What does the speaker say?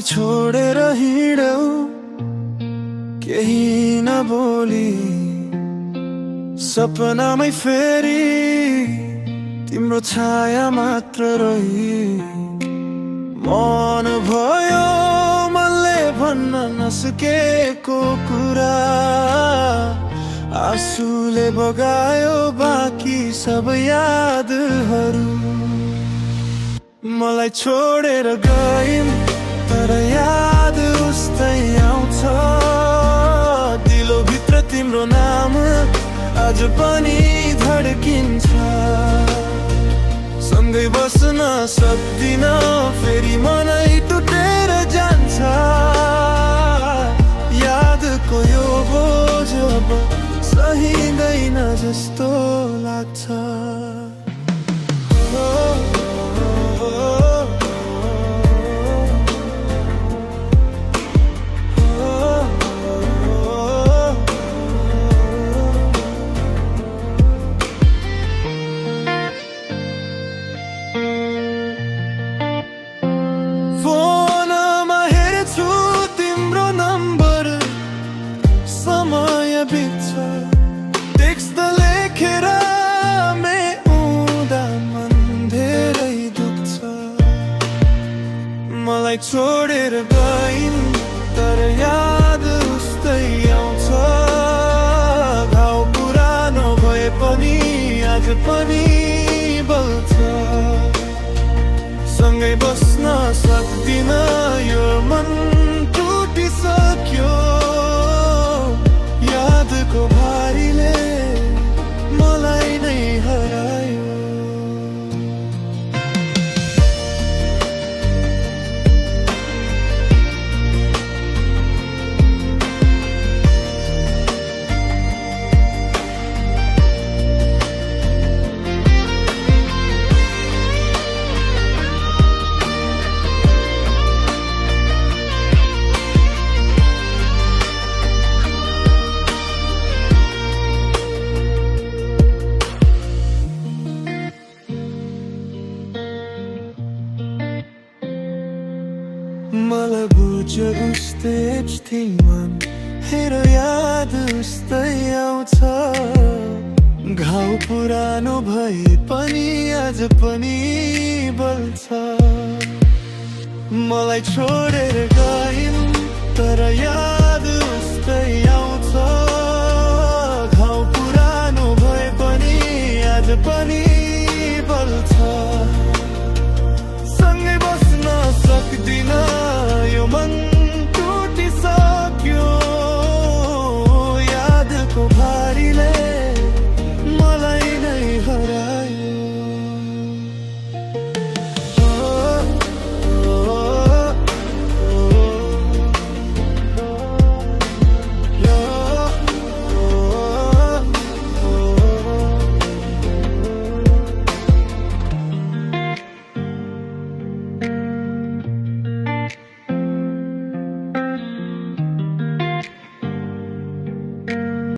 छोडेर हिँड्यौ केही नबोली, सपनामै फेरि तिम्रो छाया मात्र रही। मन भयो मनले भन्न नसकेको कुरा, आँसुले बगायो बाँकी सब यादहरू। मलाई छोडेर गइन् तर याद उस्तै आउँछ, दिलोभित्र तिम्रो नाम आज पनि धड्किन्छ। सँगै बस्न सक्दिन फेरि मनै टुटेर जान्छ, यादको यो बोझ अब सहिँदैन जस्तो लाग्छ। फोनमा हेर्छु तिम्रो नम्बर, समय बित्छ टेक्स्ट लेखेर मेउँदा मन धेरै दुख्छ। मलाई छोडेर गइन् तर याद उस्तै आउँछ, घाउ पुरानो भए पनि आज पनि बल्छ। सँगै बस्न सक्दिन यो मन टुटिसक्यो, यादको भारीले मलाई नै हरायो। मलाई बुझ्यो उस्तै मन, हेर याद उस्तै आउँछ, घाउ पुरानो भए पनि आज पनि बल्छ। मलाई छोडेर गइन्